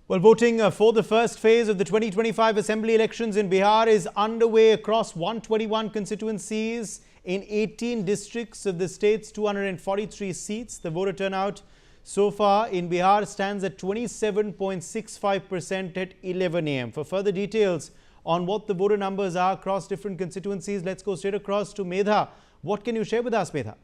Well, voting for the first phase of the 2025 Assembly elections in Bihar is underway across 121 constituencies in 18 districts of the state's 243 seats. The voter turnout so far in Bihar stands at 27.65% at 11 a.m. For further details on what the voter numbers are across different constituencies, let's go straight across to Medha. What can you share with us, Medha?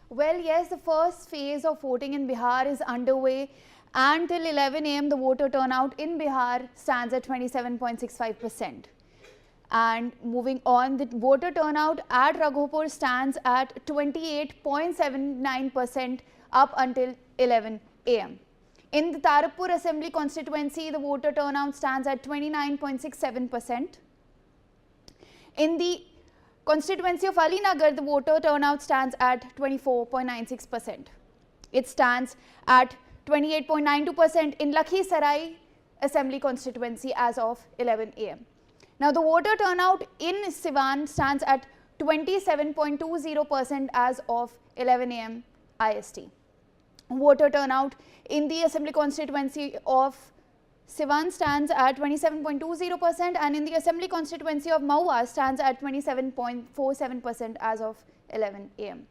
Well, yes, the first phase of voting in Bihar is underway. Until 11 a.m., the voter turnout in Bihar stands at 27.65%. And moving on, the voter turnout at Raghopur stands at 28.79% up until 11 a.m. In the Tarapur Assembly constituency, the voter turnout stands at 29.67%. In the constituency of Alinagar, the voter turnout stands at 24.96%. It stands at 28.92% in Lakhisarai Assembly constituency as of 11 a.m. Now, the voter turnout in Siwan stands at 27.20% as of 11 a.m. IST. Voter turnout in the Assembly constituency of Siwan stands at 27.20% and in the Assembly constituency of Maua stands at 27.47% as of 11 a.m.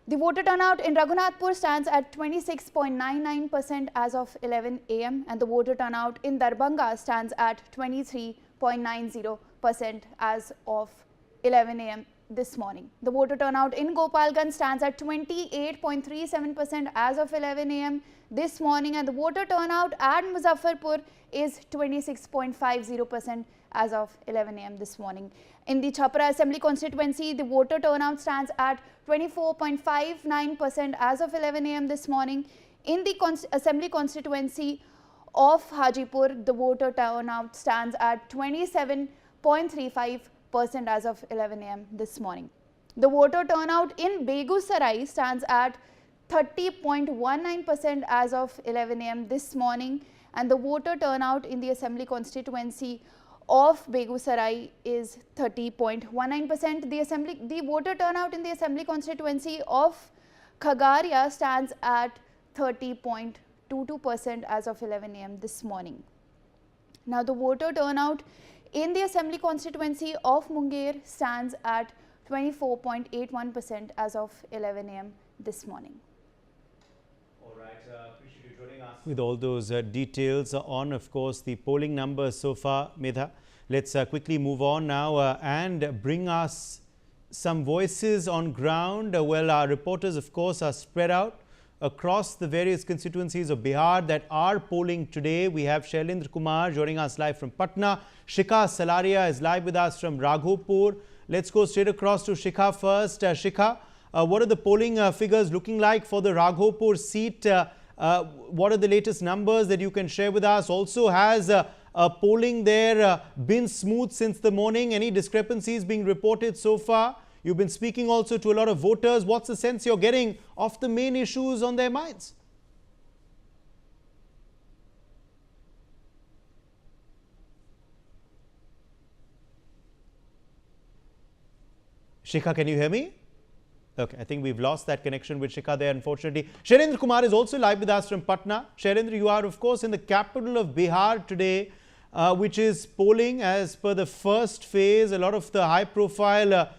The voter turnout in Raghunathpur stands at 26.99% as of 11 a.m. and the voter turnout in Darbhanga stands at 23.90% as of 11 a.m. this morning. The voter turnout in Gopalganj stands at 28.37% as of 11 a.m. this morning and the voter turnout at Muzaffarpur is 26.50% as of 11 a.m. this morning. In the Chhapra Assembly constituency, the voter turnout stands at 24.59% as of 11 a.m. this morning. In the Assembly constituency of Hajipur, the voter turnout stands at 27.35% as of 11 a.m. this morning. The voter turnout in Begusarai stands at 30.19% as of 11 a.m. this morning and the voter turnout in the Assembly constituency of Begusarai is 30.19%. The voter turnout in the Assembly constituency of Khagaria stands at 30.22% as of 11 a.m. this morning. Now, the voter turnout in the Assembly constituency of Munger stands at 24.81% as of 11 a.m. this morning. All right, appreciate you joining us with all those details on, of course, the polling numbers so far, Medha. Let's quickly move on now and bring us some voices on ground. Well, our reporters, of course, are spread out across the various constituencies of Bihar that are polling today. We have Shailendra Kumar joining us live from Patna. Shikha Salaria is live with us from Raghopur. Let's go straight across to Shikha first. Shikha, what are the polling figures looking like for the Raghopur seat? What are the latest numbers that you can share with us? Also, has polling there been smooth since the morning? Any discrepancies being reported so far? You've been speaking also to a lot of voters. What's the sense you're getting of the main issues on their minds? Shikha, can you hear me? Okay, I think we've lost that connection with Shikha there, unfortunately. Shailendra Kumar is also live with us from Patna. Shailendra, you are, of course, in the capital of Bihar today, which is polling as per the first phase. A lot of the high-profile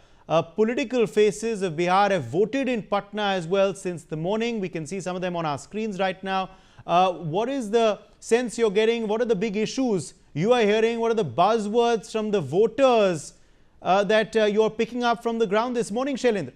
political faces of Bihar have voted in Patna as well since the morning. We can see some of them on our screens right now. What is the sense you're getting? What are the big issues you are hearing? What are the buzzwords from the voters that you are picking up from the ground this morning, Shailendra?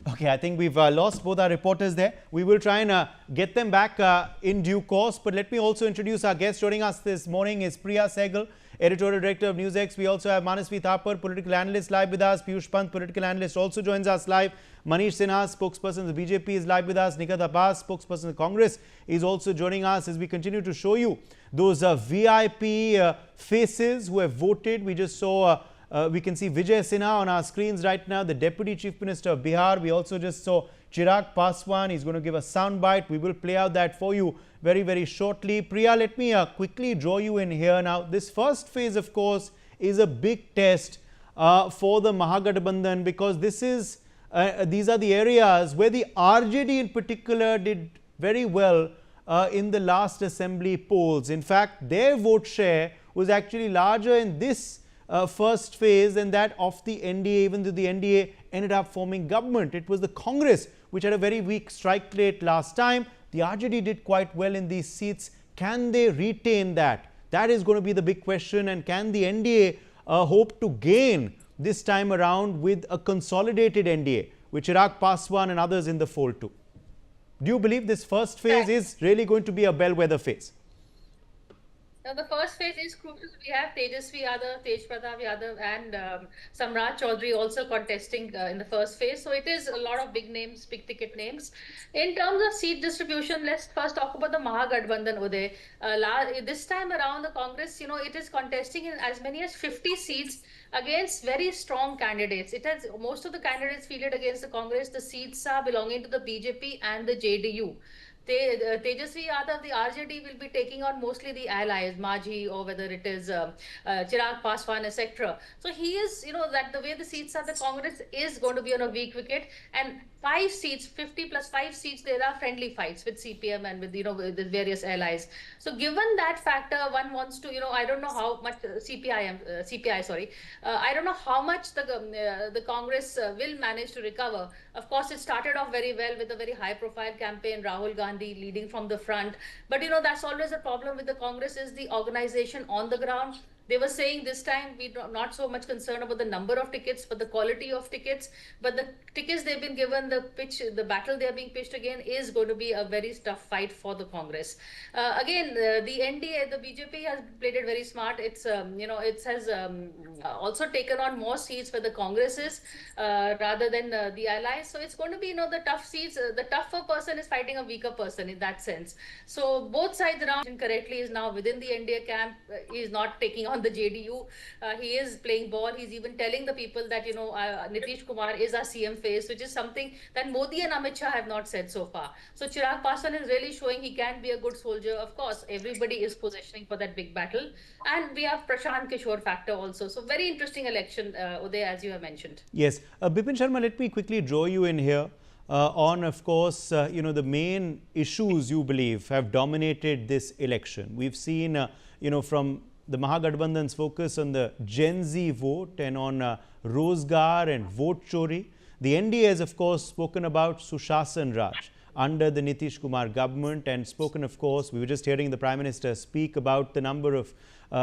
Okay, I think we've lost both our reporters there. We will try and get them back in due course. But let me also introduce our guest joining us this morning is Priya Sehgal, Editorial Director of NewsX. We also have Manasvi Thapar, Political Analyst, live with us. Piyush Pant, Political Analyst, also joins us live. Manish Sinha, spokesperson of the BJP, is live with us. Nikat Abbas, spokesperson of Congress, is also joining us as we continue to show you those VIP faces who have voted. We just saw we can see Vijay Sinha on our screens right now, the Deputy Chief Minister of Bihar. We also just saw Chirag Paswan. He's going to give a soundbite. We will play out that for you very, very shortly. Priya, let me quickly draw you in here now. This first phase, of course, is a big test for the Mahagathbandhan because this is these are the areas where the RJD in particular did very well in the last assembly polls. In fact, their vote share was actually larger in this first phase than that of the NDA, even though the NDA ended up forming government. It was the Congress which had a very weak strike rate last time. The RJD did quite well in these seats. Can they retain that? That is going to be the big question. And can the NDA hope to gain this time around with a consolidated NDA, with Chirag Paswan and others in the fold too? Do you believe this first phase is really going to be a bellwether phase? Now, the first phase is crucial. We have Tejasvi Yadav, Tej Pratap Yadav, and Samrat Chaudhary also contesting in the first phase. So it is a lot of big names, big ticket names. In terms of seat distribution, let's first talk about the Mahagathbandhan, Uday. This time around, the Congress, it is contesting in as many as 50 seats against very strong candidates. It has most of the candidates fielded against the Congress. The seats are belonging to the BJP and the JDU. Tejasvi Yadav, the RJD, will be taking on mostly the allies, Majhi, or whether it is Chirag Paswan, etc. So he is, that the way the seats are, the Congress is going to be on a weak wicket. And 5 seats, 50 plus 5 seats, there are friendly fights with CPM and with, with the various allies. So given that factor, one wants to, I don't know how much I don't know how much the Congress will manage to recover. Of course, it started off very well with a very high-profile campaign, Rahul Gandhi leading from the front. But, that's always a problem with the Congress, is the organization on the ground. They were saying this time we're not so much concerned about the number of tickets, but the quality of tickets. But the tickets they've been given, the battle they're being pitched again is going to be a very tough fight for the Congress. Again, the NDA, the BJP has played it very smart. It's, it has also taken on more seats where the Congress is rather than the allies. So it's going to be, the tough seats. The tougher person is fighting a weaker person in that sense. So both sides around correctly is now within the NDA camp. Is not taking on the JDU. He is playing ball. He's even telling the people that, Nitish Kumar is our CM face, which is something that Modi and Amit Shah have not said so far. So Chirag Paswan is really showing he can be a good soldier. Of course, everybody is positioning for that big battle. And we have Prashant Kishore factor also. So very interesting election, Uday, as you have mentioned. Yes. Bipin Sharma, let me quickly draw you in here on, of course, the main issues you believe have dominated this election. We've seen, from the Mahagathbandhan's focus on the Gen Z vote and on Rozgar and vote chori. The NDA has, of course, spoken about Sushashan Raj under the Nitish Kumar government, and spoken, of course, we were just hearing the Prime Minister speak about the number of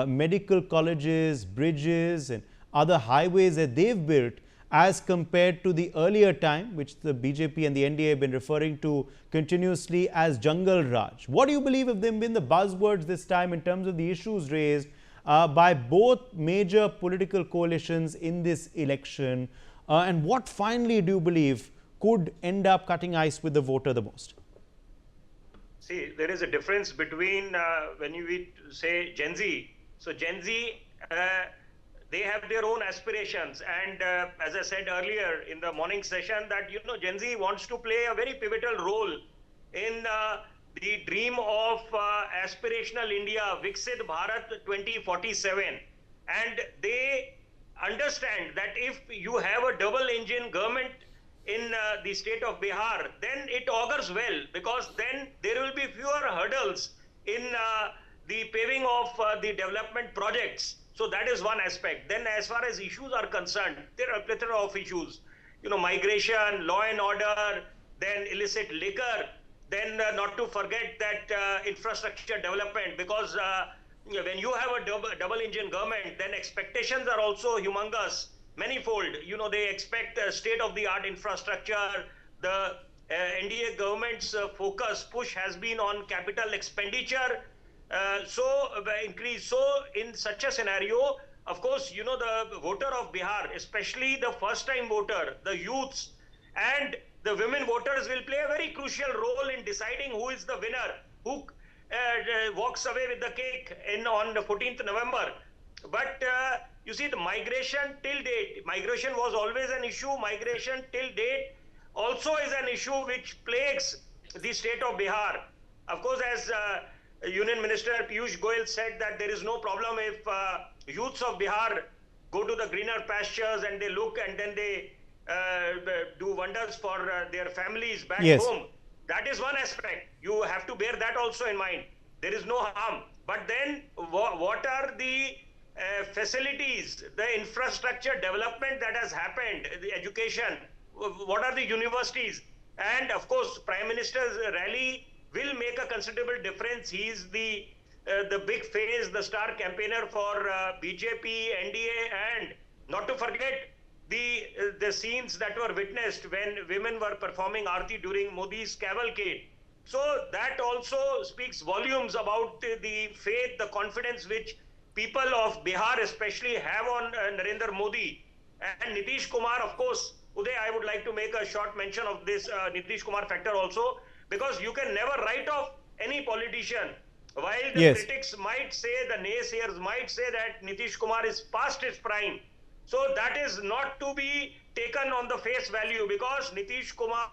medical colleges, bridges and other highways that they've built as compared to the earlier time, which the BJP and the NDA have been referring to continuously as Jungle Raj. What do you believe have been the buzzwords this time in terms of the issues raised by both major political coalitions in this election? And what finally do you believe could end up cutting ice with the voter the most? See, there is a difference between when you say Gen Z. So Gen Z, they have their own aspirations, and as I said earlier in the morning session, that Gen Z wants to play a very pivotal role in the dream of aspirational India, Viksit Bharat 2047, and they understand that if you have a double engine government in the state of Bihar, then it augurs well, because then there will be fewer hurdles in the paving of the development projects. So that is one aspect. Then as far as issues are concerned, there are a plethora of issues. Migration, law and order, then illicit liquor, then not to forget that infrastructure development, because when you have a double engine government, then expectations are also humongous, manifold. They expect state-of-the-art infrastructure. The NDA government's push has been on capital expenditure. Increase. So in such a scenario, of course, the voter of Bihar, especially the first-time voter, the youths and the women voters will play a very crucial role in deciding who is the winner, who walks away with the cake on the 14th November. But you see, the migration till date, migration was always an issue. Migration till date also is an issue which plagues the state of Bihar. Of course, as Union Minister Piyush Goyal said, that there is no problem if youths of Bihar go to the greener pastures and they look and then they do wonders for their families back Yes. home. That is one aspect. You have to bear that also in mind. There is no harm. But then what are the facilities, the infrastructure development that has happened, the education, what are the universities? And of course, Prime Minister's rally will make a considerable difference. He is the big face, the star campaigner for BJP, NDA, and not to forget the scenes that were witnessed when women were performing Aarti during Modi's cavalcade. So that also speaks volumes about the faith, the confidence which people of Bihar especially have on Narendra Modi. And Nitish Kumar, of course, Uday, I would like to make a short mention of this Nitish Kumar factor also, because you can never write off any politician. While the critics might say, the naysayers might say that Nitish Kumar is past his prime. So that is not to be taken on the face value, because Nitish Kumar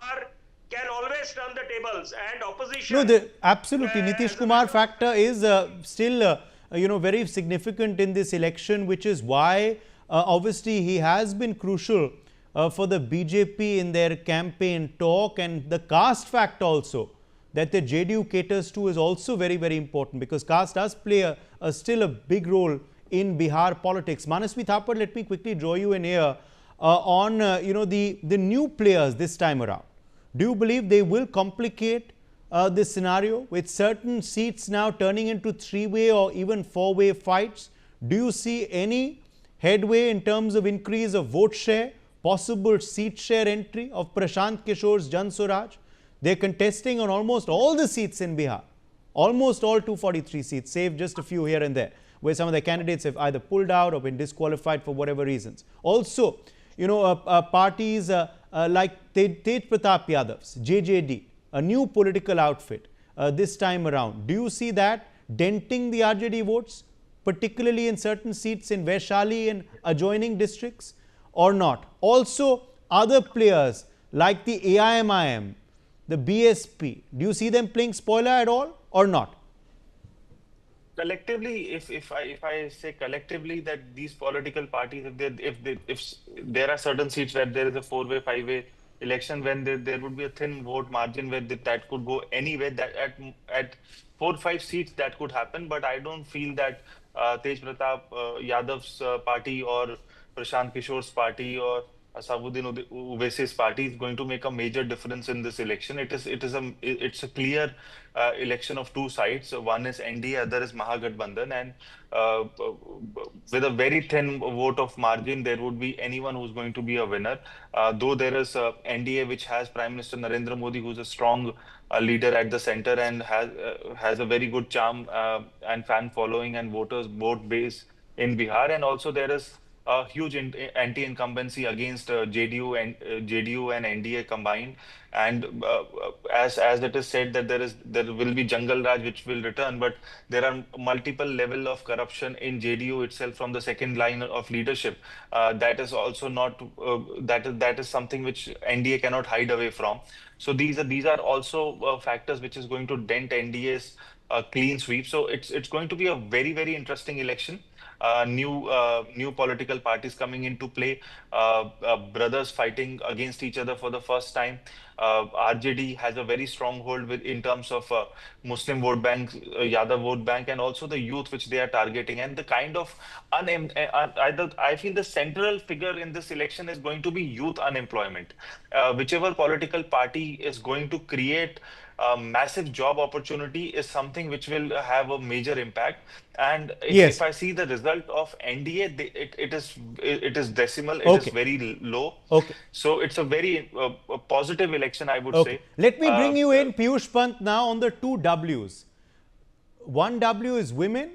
can always turn the tables, and opposition. No, absolutely. Nitish Kumar factor is still, very significant in this election, which is why obviously he has been crucial for the BJP in their campaign talk, and the caste fact also that the JDU caters to is also very, very important, because caste does play still a big role in Bihar politics. Manasvi Thapar, let me quickly draw you in here on the new players this time around. Do you believe they will complicate this scenario with certain seats now turning into three-way or even four-way fights? Do you see any headway in terms of increase of vote share, possible seat share entry of Prashant Kishore's Jan Swaraj? They're contesting on almost all the seats in Bihar, almost all 243 seats, save just a few here and there, where some of the candidates have either pulled out or been disqualified for whatever reasons. Also, parties like Tej Pratap Yadav's JJD, a new political outfit this time around. Do you see that denting the RJD votes, particularly in certain seats in Vaishali and adjoining districts, or not? Also, other players like the AIMIM, the BSP, do you see them playing spoiler at all or not? Collectively, if I say collectively that these political parties, if there are certain seats where there is a four-way, five-way election, when there would be a thin vote margin where that could go anywhere, that at 4-5 seats that could happen. But I don't feel that Tej Pratap Yadav's party or Prashant Kishore's party or Asabuddin Owaisis party is going to make a major difference in this election. It's a clear election of two sides. One is NDA, other is Mahagathbandhan, and with a very thin vote of margin, there would be anyone who's going to be a winner. Though there is NDA, which has Prime Minister Narendra Modi, who's a strong leader at the center and has a very good charm and fan following and vote base in Bihar, and also there is a huge anti-incumbency against JDU and NDA combined, and as it is said that there will be Jungle Raj which will return, but there are multiple level of corruption in JDU itself from the second line of leadership. That is also not that is something which NDA cannot hide away from. So these are also factors which is going to dent NDA's clean sweep. So it's going to be a very, very interesting election. New political parties coming into play, brothers fighting against each other for the first time. RJD has a very strong hold in terms of Muslim vote bank, Yadav vote bank, and also the youth which they are targeting. And the kind of I feel the central figure in this election is going to be youth unemployment. Whichever political party is going to create massive job opportunity is something which will have a major impact. And if I see the result of NDA, it is decimal, it is very low. So it's a very positive election, I would say. Let me bring you in, Piyush Pant, now on the two W's. One W is women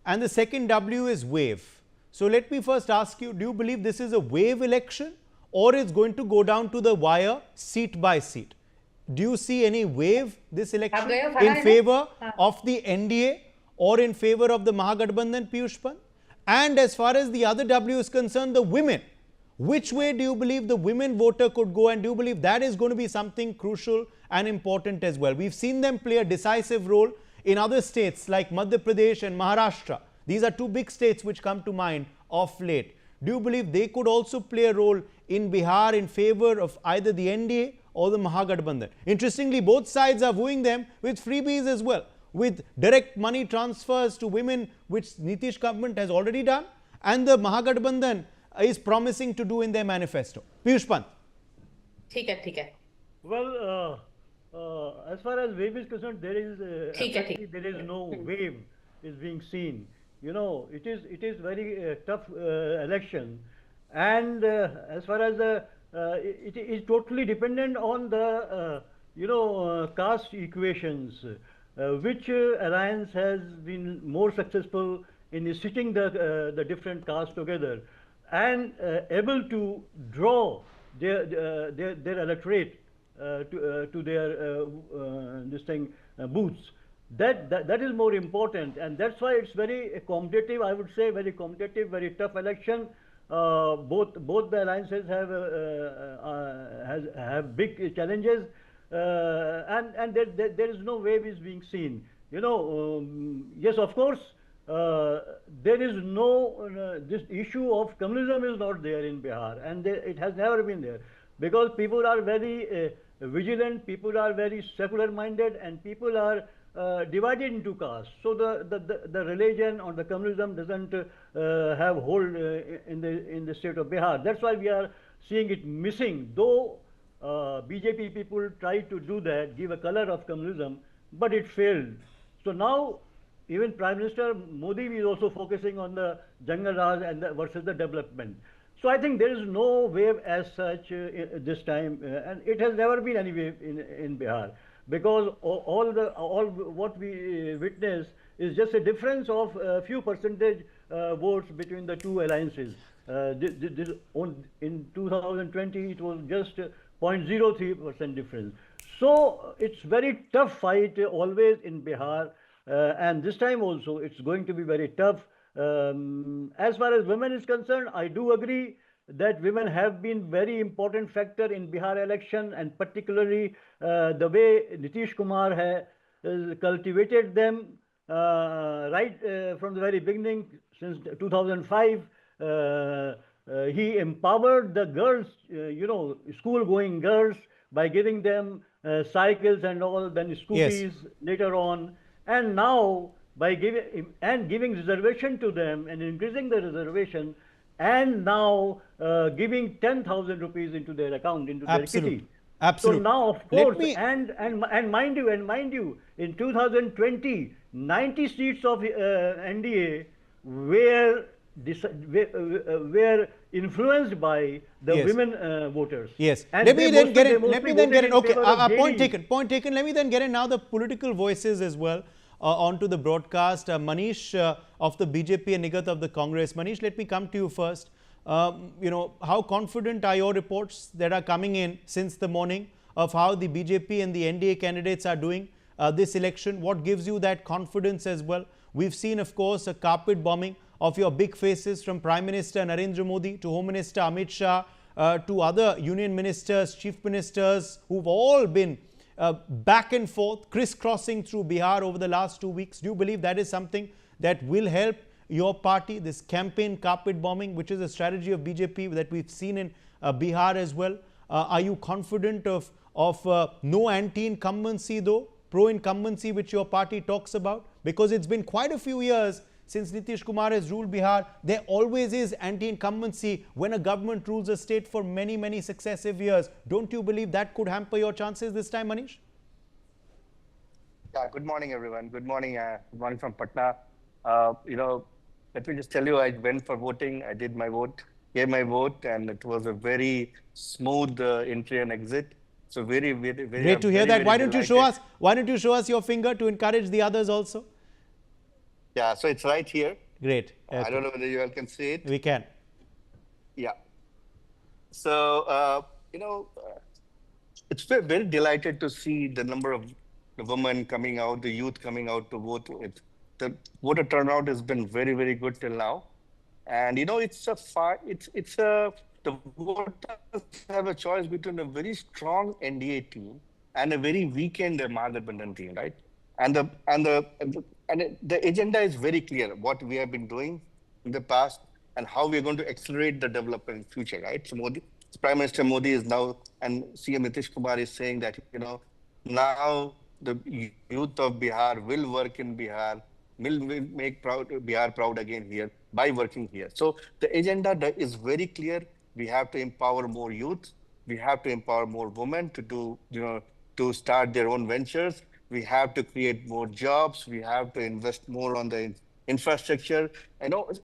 and the second W is wave. So let me first ask you, do you believe this is a wave election or it's going to go down to the wire seat by seat? Do you see any wave this election in favor of the NDA or in favor of the Mahagathbandhan, Piyush Pant? And as far as the other W is concerned, the women, which way do you believe the women voter could go, and do you believe that is going to be something crucial and important as well? We've seen them play a decisive role in other states like Madhya Pradesh and Maharashtra. These are two big states which come to mind of late. Do you believe they could also play a role in Bihar in favor of either the NDA or the Mahagathbandhan? Interestingly, both sides are wooing them with freebies as well, with direct money transfers to women, which Nitish government has already done, and the Mahagathbandhan is promising to do in their manifesto. Piyush Pant. ठीक है. Well, as far as wave is concerned, there is ठीक है. apparently there is no wave is being seen. You know, it is very tough election, and as far as it is totally dependent on the caste equations, which alliance has been more successful in sitting the different castes together and able to draw their electorate to their booths. That is more important, and that's why it's very competitive. I would say very competitive, very tough election. Both the alliances have big challenges, and there is no wave is being seen. Yes, of course, there is no this issue of communalism is not there in Bihar, and it has never been there, because people are very vigilant, people are very secular minded, and people are divided into castes. So the religion or the communalism doesn't have hold in the state of Bihar. That's why we are seeing it missing. Though BJP people tried to do that, give a color of communalism, but it failed. So now even Prime Minister Modi is also focusing on the Jungle Raj and versus the development. So I think there is no wave as such this time, and it has never been any wave in Bihar, because all what we witness is just a difference of a few percentage votes between the two alliances. In 2020, it was just 0.03% difference. So it's very tough fight always in Bihar, and this time also it's going to be very tough. As far as women is concerned, I do agree that women have been very important factor in Bihar election, and particularly the way Nitish Kumar has cultivated them right from the very beginning since 2005. He empowered the girls, school-going girls, by giving them cycles and all, then scooties later on, and now by giving reservation to them and increasing the reservation, and now giving 10,000 rupees into their account, into their kitty. Absolutely. So now, of course, and mind you, in 2020, 90 seats of NDA were influenced by the women voters. Yes. And Let me then get in. Okay, point taken. Let me then get in now the political voices as well onto the broadcast. Manish of the BJP and Nigat of the Congress. Manish, let me come to you first. How confident are your reports that are coming in since the morning of how the BJP and the NDA candidates are doing this election? What gives you that confidence as well? We've seen, of course, a carpet bombing of your big faces, from Prime Minister Narendra Modi to Home Minister Amit Shah to other union ministers, chief ministers, who've all been back and forth, crisscrossing through Bihar over the last 2 weeks. Do you believe that is something that will help your party, this campaign carpet bombing, which is a strategy of BJP that we've seen in Bihar as well? Are you confident of no anti-incumbency though, pro-incumbency, which your party talks about? Because it's been quite a few years since Nitish Kumar has ruled Bihar. There always is anti-incumbency when a government rules a state for many, many successive years. Don't you believe that could hamper your chances this time, Manish? Yeah, good morning, everyone. Good morning from Patna. Let me just tell you, I went for voting. I did my vote, gave my vote, and it was a very smooth entry and exit. So very, very, very great to hear that. Why don't you show us? Why don't you show us your finger to encourage the others also? Yeah, so it's right here. Great. Okay. I don't know whether you all can see it. We can. Yeah. So it's very delighted to see the number of the women coming out, the youth coming out to vote. The voter turnout has been very, very good till now, and the voters have a choice between a very strong NDA team and a very weakened Mahagathbandhan team, right? And the agenda is very clear, what we have been doing in the past, and how we're going to accelerate the development in future, right? So Prime Minister Modi is now, and CM Nitish Kumar is saying that, now the youth of Bihar will work in Bihar, will make Bihar proud again here by working here. So the agenda is very clear. We have to empower more youth. We have to empower more women to do, to start their own ventures. We have to create more jobs. We have to invest more on the infrastructure. I know